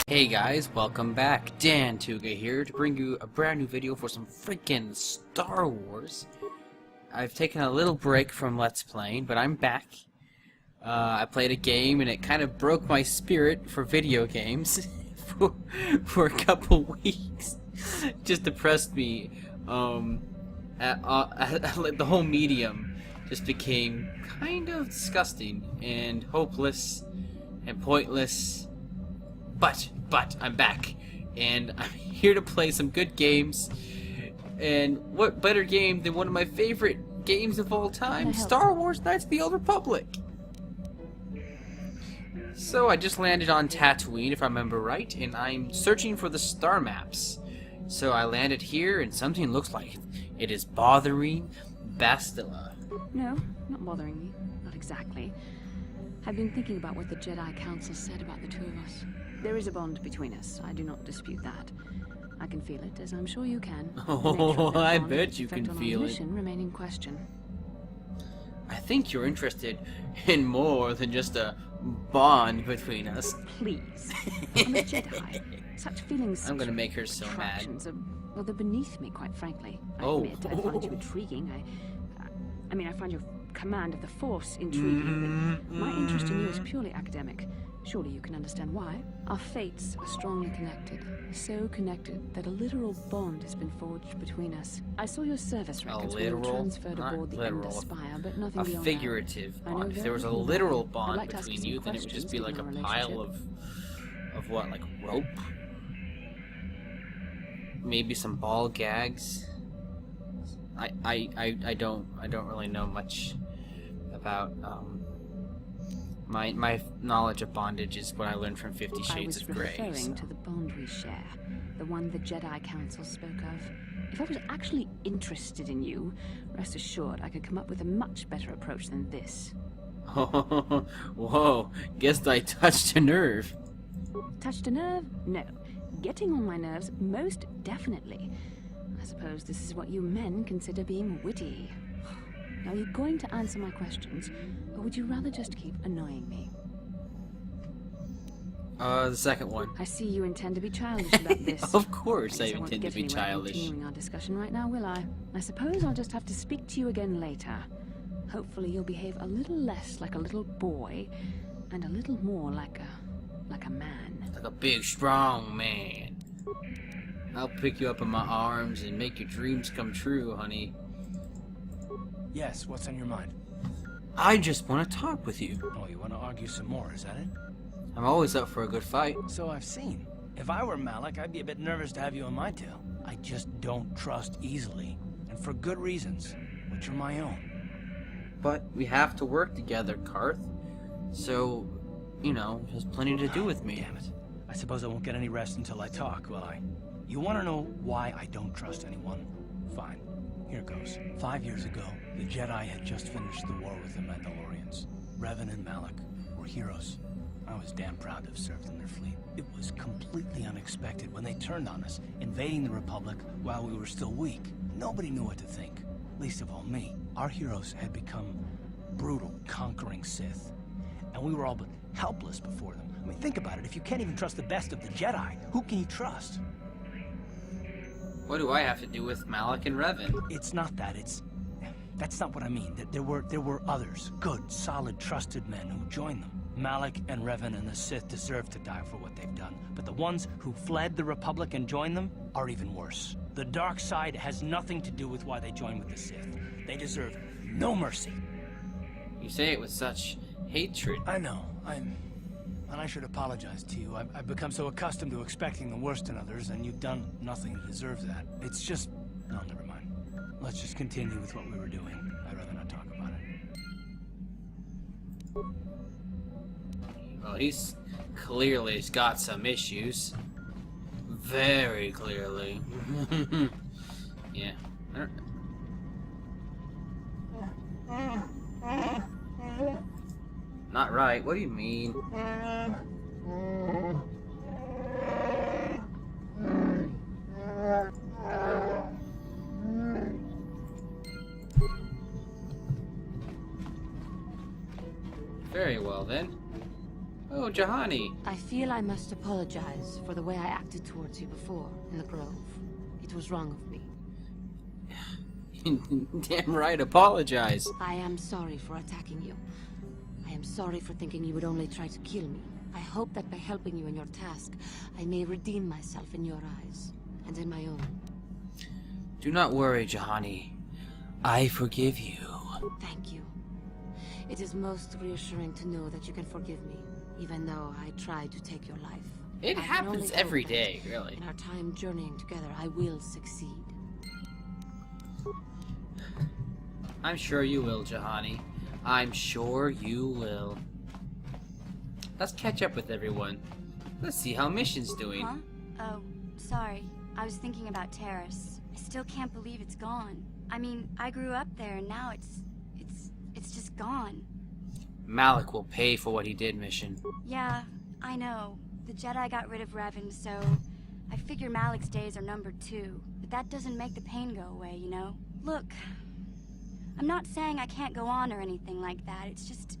Hey guys, welcome back. Dan Tuga here to bring you a brand new video for some freaking Star Wars. I've taken a little break from Let's Playing, but I'm back. I played a game and it kind of broke my spirit for video games for a couple weeks. Just depressed me. The whole medium just became kind of disgusting and hopeless and pointless. But I'm back, and I'm here to play some good games. And what better game than one of my favorite games of all time, Star Wars Knights of the Old Republic. So I just landed on Tatooine, if I remember right, and I'm searching for the star maps. So I landed here, and something looks like it is bothering Bastila. No, not bothering me. Not exactly. I've been thinking about what the Jedi Council said about the two of us. There is a bond between us. I do not dispute that. I can feel it, as I'm sure you can. Oh, I bet you can feel it. Mission remain in question. I think you're interested in more than just a bond between us. Please. I'm a Jedi. Such feelings. I'm gonna make her so mad. Well, they're beneath me, quite frankly. I admit, I find you intriguing. I mean, I find your command of the Force intriguing, but my interest in you is purely academic. Surely you can understand why. Our fates are strongly connected. So connected that a literal bond has been forged between us. I saw your service records when you transferred aboard the Ender Spire, but nothing beyond that. A figurative bond. If there was a literal bond between you, then it would just be like a pile of what, like rope? Maybe some ball gags. I don't really know much about my knowledge of bondage is what I learned from 50 Shades of Grey. I was referring to the bond we share, the one the Jedi Council spoke of. If I was actually interested in you, rest assured I could come up with a much better approach than this. Whoa, guess I touched a nerve. Touched a nerve? No. Getting on my nerves, most definitely. I suppose this is what you men consider being witty. Now, are you going to answer my questions, or would you rather just keep annoying me? The second one. I see you intend to be childish about this. Of course I intend to be childish. Continuing our discussion right now, will I? I suppose I'll just have to speak to you again later. Hopefully you'll behave a little less like a little boy, and a little more like a man. Like a big, strong man. I'll pick you up in my arms and make your dreams come true, honey. Yes, what's on your mind? I just want to talk with you. Oh, you want to argue some more, is that it? I'm always up for a good fight. So I've seen. If I were Malik, I'd be a bit nervous to have you on my tail. I just don't trust easily. And for good reasons, which are my own. But we have to work together, Karth. So, you know, there's plenty to do with me. Damn it. I suppose I won't get any rest until I talk, will I? You want to know why I don't trust anyone? Fine. Here goes. 5 years ago, the Jedi had just finished the war with the Mandalorians. Revan and Malik were heroes. I was damn proud to have served in their fleet. It was completely unexpected when they turned on us, invading the Republic while we were still weak. Nobody knew what to think, least of all me. Our heroes had become brutal, conquering Sith, and we were all but helpless before them. I mean, think about it. If you can't even trust the best of the Jedi, who can you trust? What do I have to do with Malik and Revan? It's not that, that's not what I mean. There were others, good, solid, trusted men who joined them. Malik and Revan and the Sith deserve to die for what they've done. But the ones who fled the Republic and joined them are even worse. The dark side has nothing to do with why they joined with the Sith. They deserve no mercy. You say it with such hatred. I know, and I should apologize to you. I've become so accustomed to expecting the worst in others, and you've done nothing to deserve that. It's just... no, never mind. Let's just continue with what we were doing. I'd rather not talk about it. Well, he's clearly got some issues. Very clearly. Yeah. Not right. What do you mean? Very well then. Oh, Jahani. I feel I must apologize for the way I acted towards you before in the Grove. It was wrong of me. Damn right, apologize. I am sorry for attacking you. I am sorry for thinking you would only try to kill me. I hope that by helping you in your task, I may redeem myself in your eyes, and in my own. Do not worry, Jahani. I forgive you. Thank you. It is most reassuring to know that you can forgive me, even though I tried to take your life. It I can happens only hope every that day, really. in our time journeying together, I will succeed. I'm sure you will, Jahani. I'm sure you will. Let's catch up with everyone. Let's see how Mission's doing. Huh? Oh, sorry. I was thinking about Terrace. I still can't believe it's gone. I mean, I grew up there and now it's just gone. Malik will pay for what he did, Mission. Yeah, I know. The Jedi got rid of Revan, so I figure Malik's days are numbered too. But that doesn't make the pain go away, you know? Look, I'm not saying I can't go on or anything like that. It's just,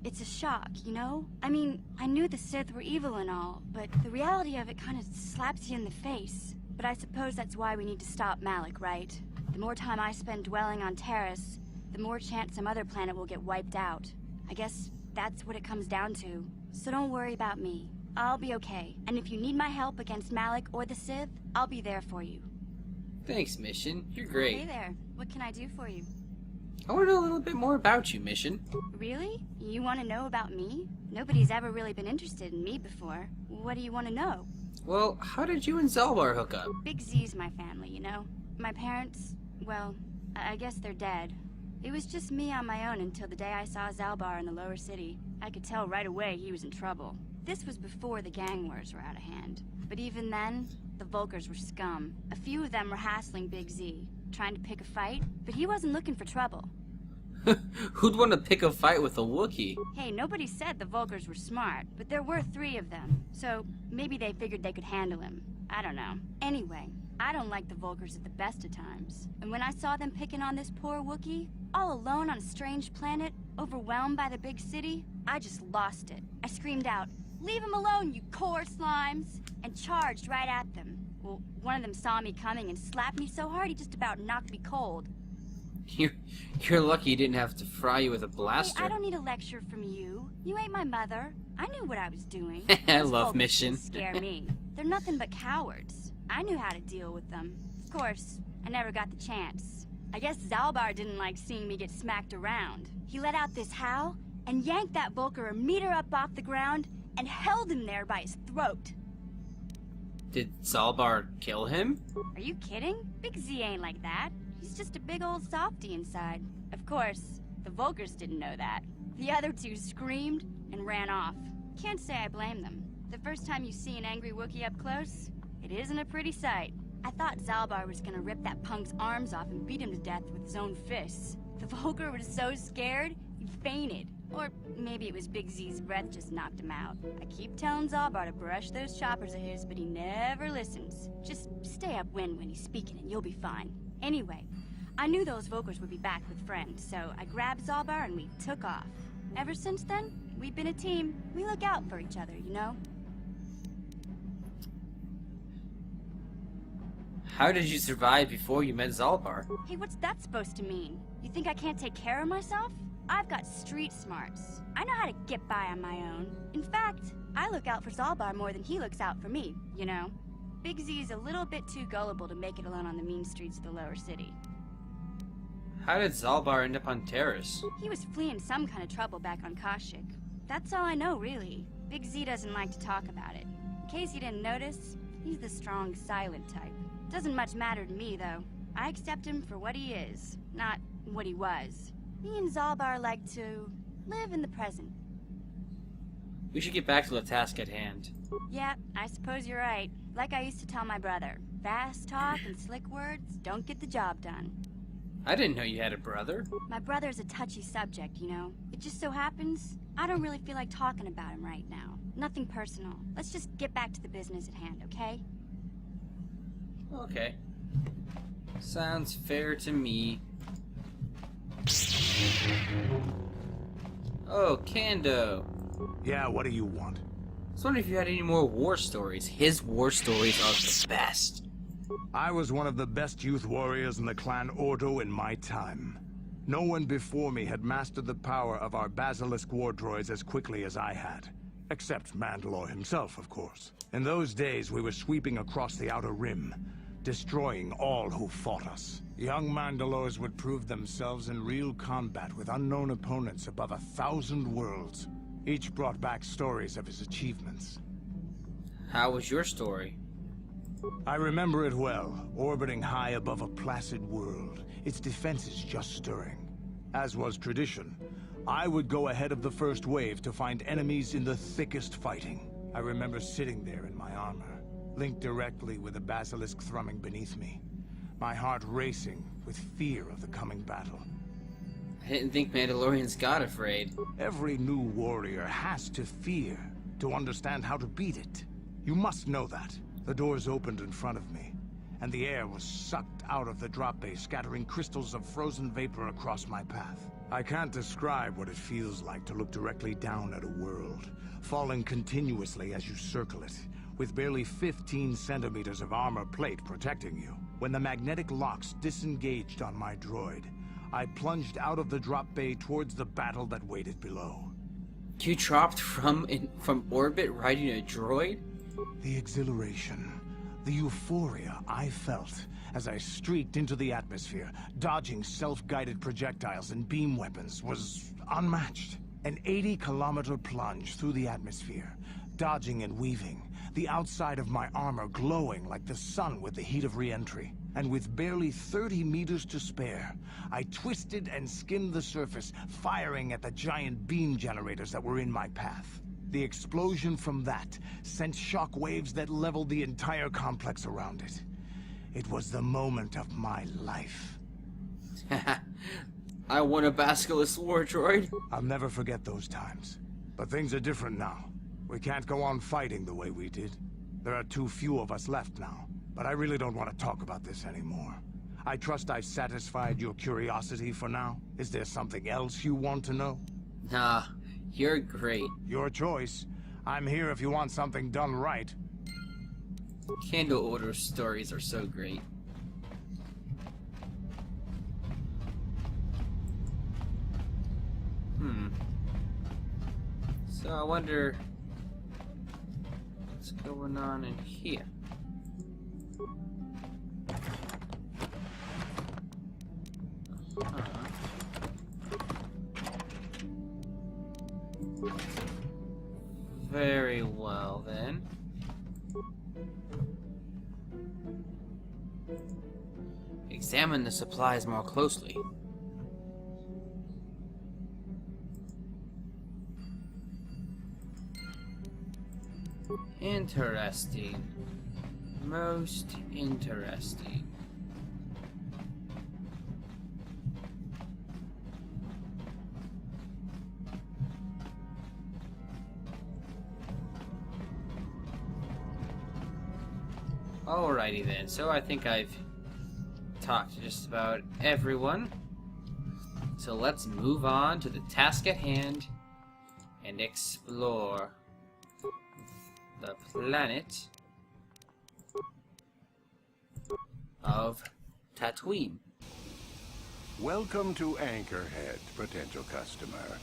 it's a shock, you know? I mean, I knew the Sith were evil and all, but the reality of it kind of slaps you in the face. But I suppose that's why we need to stop Malik, right? The more time I spend dwelling on Terrace, the more chance some other planet will get wiped out. I guess that's what it comes down to. So don't worry about me. I'll be okay. And if you need my help against Malik or the Sith, I'll be there for you. Thanks, Mission. You're great. Hey there. What can I do for you? I want to know a little bit more about you, Mission. Really? You want to know about me? Nobody's ever really been interested in me before. What do you want to know? Well, how did you and Zalbar hook up? Big Z's my family, you know? My parents, well, I guess they're dead. It was just me on my own until the day I saw Zalbar in the lower city. I could tell right away he was in trouble. This was before the gang wars were out of hand. But even then, the Vulkars were scum. A few of them were hassling Big Z, trying to pick a fight, but he wasn't looking for trouble. Who'd want to pick a fight with a Wookiee? Hey, nobody said the Vulkars were smart, but there were 3 of them, so maybe they figured they could handle him. I don't know. Anyway, I don't like the Vulkars at the best of times. And when I saw them picking on this poor Wookiee, all alone on a strange planet, overwhelmed by the big city, I just lost it. I screamed out, "Leave him alone, you core slimes!" and charged right at them. Well, one of them saw me coming and slapped me so hard he just about knocked me cold. You're lucky he didn't have to fry you with a blaster. Hey, I don't need a lecture from you. You ain't my mother. I knew what I was doing. I Those love Vulkars Mission. didn't scare me. They're nothing but cowards. I knew how to deal with them. Of course, I never got the chance. I guess Zalbar didn't like seeing me get smacked around. He let out this howl and yanked that Vulkar a meter up off the ground and held him there by his throat. Did Zalbar kill him? Are you kidding? Big Z ain't like that. He's just a big old softy inside. Of course, the Vulkars didn't know that. The other 2 screamed and ran off. Can't say I blame them. The first time you see an angry Wookiee up close, it isn't a pretty sight. I thought Zalbar was gonna rip that punk's arms off and beat him to death with his own fists. The Vulkar was so scared, he fainted. Or maybe it was Big Z's breath just knocked him out. I keep telling Zalbar to brush those choppers of his, but he never listens. Just stay upwind when he's speaking and you'll be fine. Anyway, I knew those Vulkars would be back with friends, so I grabbed Zalbar and we took off. Ever since then, we've been a team. We look out for each other, you know? How did you survive before you met Zalbar? Hey, what's that supposed to mean? You think I can't take care of myself? I've got street smarts. I know how to get by on my own. In fact, I look out for Zalbar more than he looks out for me, you know? Big Z is a little bit too gullible to make it alone on the mean streets of the lower city. How did Zalbar end up on Terrace? He was fleeing some kind of trouble back on Kashyyyk. That's all I know, really. Big Z doesn't like to talk about it. In case you didn't notice, he's the strong, silent type. Doesn't much matter to me, though. I accept him for what he is, not what he was. Me and Zalbar like to live in the present. We should get back to the task at hand. Yeah, I suppose you're right. Like I used to tell my brother, fast talk and slick words don't get the job done. I didn't know you had a brother. My brother's a touchy subject, you know? It just so happens, I don't really feel like talking about him right now. Nothing personal. Let's just get back to the business at hand, okay? Okay. Sounds fair to me. Oh, Kando. Yeah, what do you want? was wondering if you had any more war stories. His war stories are the best. I was one of the best youth warriors in the clan Ordo in my time. No one before me had mastered the power of our basilisk war droids as quickly as I had. Except Mandalore himself, of course. In those days, we were sweeping across the Outer Rim, destroying all who fought us. Young Mandalores would prove themselves in real combat with unknown opponents above 1,000 worlds. Each brought back stories of his achievements. How was your story? I remember it well, orbiting high above a placid world, its defenses just stirring. As was tradition, I would go ahead of the first wave to find enemies in the thickest fighting. I remember sitting there in my armor, linked directly with the basilisk thrumming beneath me, my heart racing with fear of the coming battle. I didn't think Mandalorians got afraid. Every new warrior has to fear to understand how to beat it. You must know that. The doors opened in front of me, and the air was sucked out of the drop bay, scattering crystals of frozen vapor across my path. I can't describe what it feels like to look directly down at a world, falling continuously as you circle it, with barely 15 centimeters of armor plate protecting you. When the magnetic locks disengaged on my droid, I plunged out of the drop bay towards the battle that waited below. You dropped from orbit riding a droid? The exhilaration, the euphoria I felt as I streaked into the atmosphere, dodging self-guided projectiles and beam weapons, was unmatched. An 80-kilometer plunge through the atmosphere, dodging and weaving, the outside of my armor glowing like the sun with the heat of re-entry. And with barely 30 meters to spare, I twisted and skimmed the surface, firing at the giant beam generators that were in my path. The explosion from that sent shock waves that leveled the entire complex around it. It was the moment of my life. I won a basilisk war droid. I'll never forget those times. But things are different now. We can't go on fighting the way we did. There are too few of us left now. But I really don't want to talk about this anymore. I trust I've satisfied your curiosity for now. Is there something else you want to know? Nah, you're great. Your choice. I'm here if you want something done right. Candle Order stories are so great. So I wonder what's going on in here. Very well then. Examine the supplies more closely. Interesting. Most interesting. Alrighty then, so I think I've talked to just about everyone. So let's move on to the task at hand and explore the planet of Tatooine. Welcome to Anchorhead, potential customer.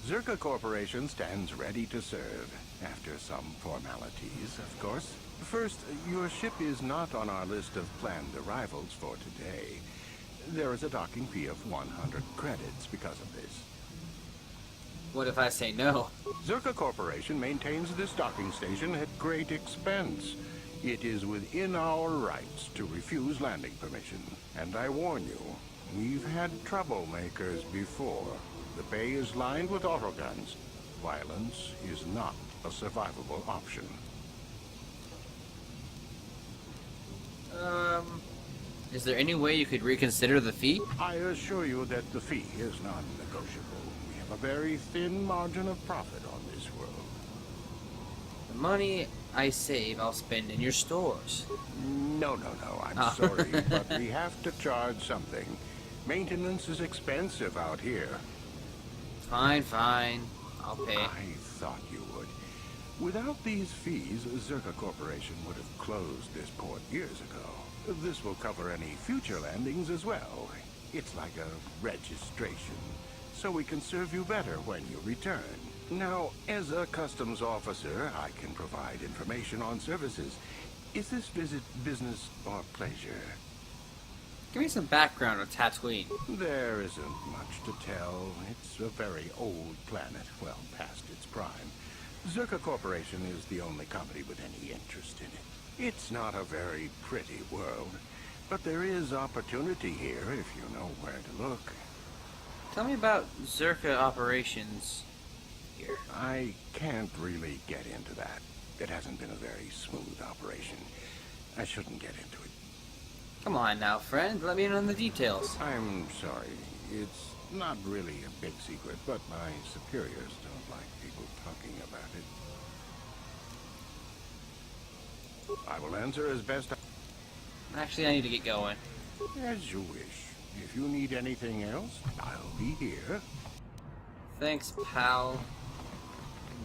Zerka Corporation stands ready to serve, after some formalities, of course. First, your ship is not on our list of planned arrivals for today. There is a docking fee of 100 credits because of this. What if I say no? Zerka Corporation maintains this docking station at great expense. It is within our rights to refuse landing permission. And I warn you, we've had troublemakers before. The bay is lined with autoguns. Violence is not a survivable option. Is there any way you could reconsider the fee? I assure you that the fee is non-negotiable. We have a very thin margin of profit on this world. The money I save, I'll spend in your stores. No, I'm sorry, but we have to charge something. Maintenance is expensive out here. Fine, I'll pay. I thought you would. Without these fees, Zerka Corporation would have closed this port years ago. This will cover any future landings as well. It's like a registration, so we can serve you better when you return. Now, as a customs officer, I can provide information on services. Is this visit business or pleasure? Give me some background on Tatooine. There isn't much to tell. It's a very old planet, well past its prime. Zerka Corporation is the only company with any interest in it. It's not a very pretty world, but there is opportunity here if you know where to look. Tell me about Zerka operations here. I can't really get into that. It hasn't been a very smooth operation. I shouldn't get into it. Come on now, friend. Let me in on the details. I'm sorry. It's not really a big secret, but my superiors don't like people talking about it. I will answer as best Actually, I need to get going. as you wish. If you need anything else, I'll be here. Thanks, pal.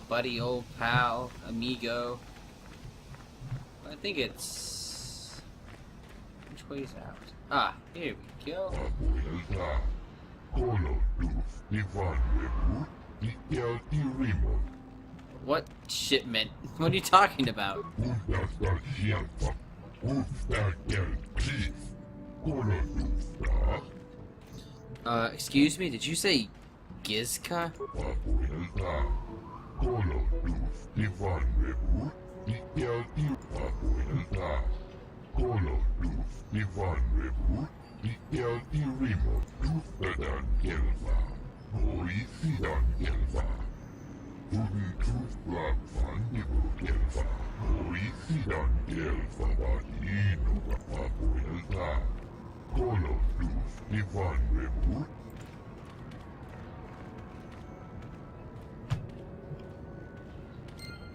Buddy, old pal, amigo. I think it's... Which way's out? Ah, here we go. What shipment? What are you talking about? Excuse me, did you say Gizka?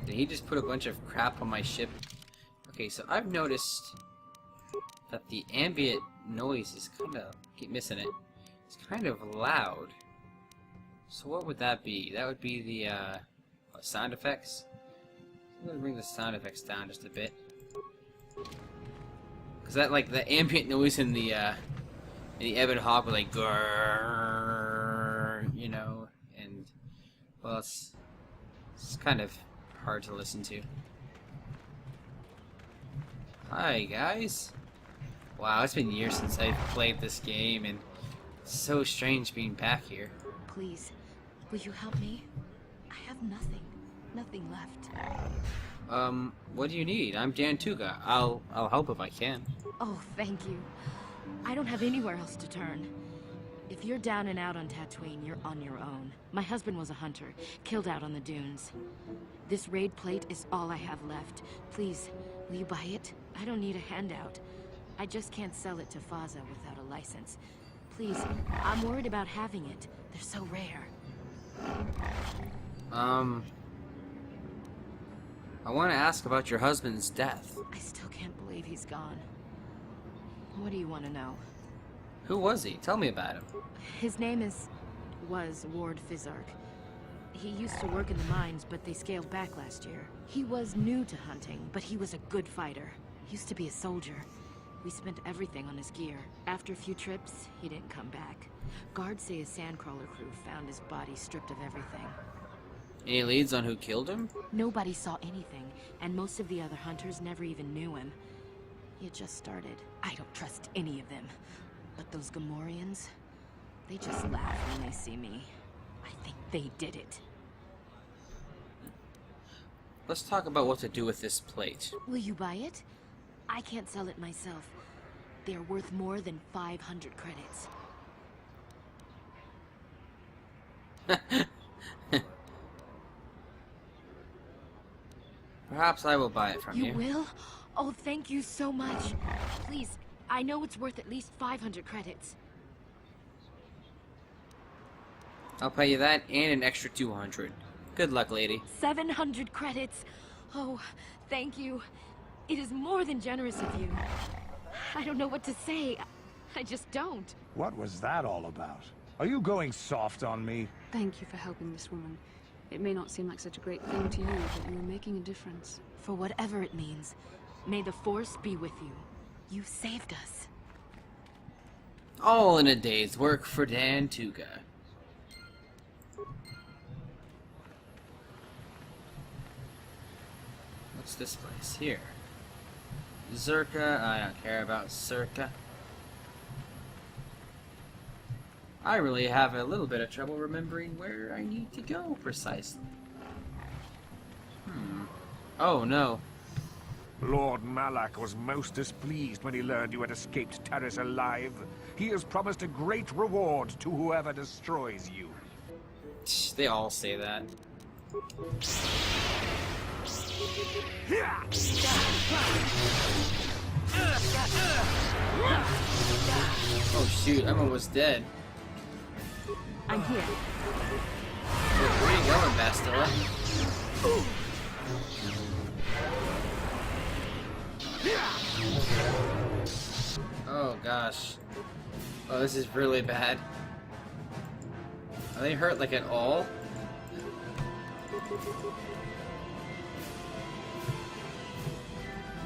Did he just put a bunch of crap on my ship? Okay, so I've noticed that the ambient noise is kind of... keep missing it. It's kind of loud. So what would that be? That would be the sound effects. I'm gonna bring the sound effects down just a bit. Cause that, like, the ambient noise in the Ebon Hawk was like grrrr, you know, and well, it's kind of hard to listen to. Hi guys. Wow, it's been years since I've played this game, and it's so strange being back here. Please, will you help me? I have nothing. Nothing left. What do you need? I'm Dan Tuga. I'll help if I can. Oh, thank you. I don't have anywhere else to turn. If you're down and out on Tatooine, you're on your own. My husband was a hunter, killed out on the dunes. This raid plate is all I have left. Please, will you buy it? I don't need a handout. I just can't sell it to Faza without a license. Please, I'm worried about having it. They're so rare. I want to ask about your husband's death. I still can't believe he's gone. What do you want to know? Who was he? Tell me about him. His name was Ward Fizark. He used to work in the mines, but they scaled back last year. He was new to hunting, but he was a good fighter. He used to be a soldier. We spent everything on his gear. After a few trips, he didn't come back. Guards say his sandcrawler crew found his body stripped of everything. Any leads on who killed him? Nobody saw anything, and most of the other hunters never even knew him. He had just started. I don't trust any of them. But those Gamorreans, they just laugh when they see me. I think they did it. Let's talk about what to do with this plate. Will you buy it? I can't sell it myself. They're worth more than 500 credits. Perhaps I will buy it from you. You will? Oh, thank you so much. Please, I know it's worth at least 500 credits. I'll pay you that and an extra 200. Good luck, lady. 700 credits. Oh, thank you. It is more than generous of you. I don't know what to say. I just don't. What was that all about? Are you going soft on me? Thank you for helping this woman. It may not seem like such a great thing to you, but you are making a difference. For whatever it means, may the Force be with you. You saved us. All in a day's work for Dan Tuga. What's this place? Here. Zerka. I don't care about Zerka. I really have a little bit of trouble remembering where I need to go precisely. Oh no. Lord Malak was most displeased when he learned you had escaped Taris alive. He has promised a great reward to whoever destroys you. They all say that. Oh shoot, I'm almost dead. I'm here. Where you going, Bastilla? Oh gosh. Oh, this is really bad. Are they hurt like at all?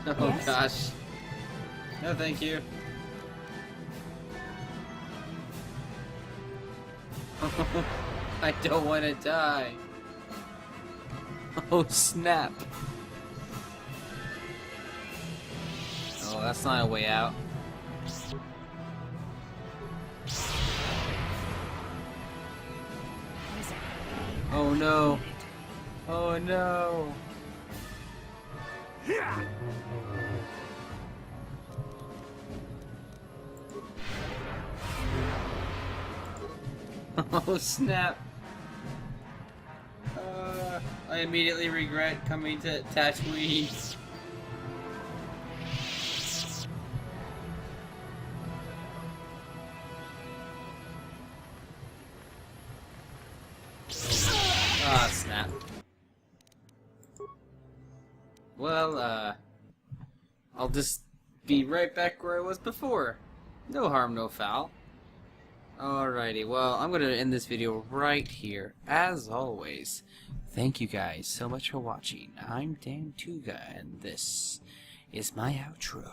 Oh Yes? gosh. No, thank you. I don't want to die. Oh snap. Oh, that's not a way out. Oh no. Oh no. Oh snap. I immediately regret coming to Tatooine. Ah, snap. Well, I'll just be right back where I was before. No harm, no foul. Alrighty, well, I'm gonna end this video right here. As always, thank you guys so much for watching. I'm Dan Tuga, and this is my outro.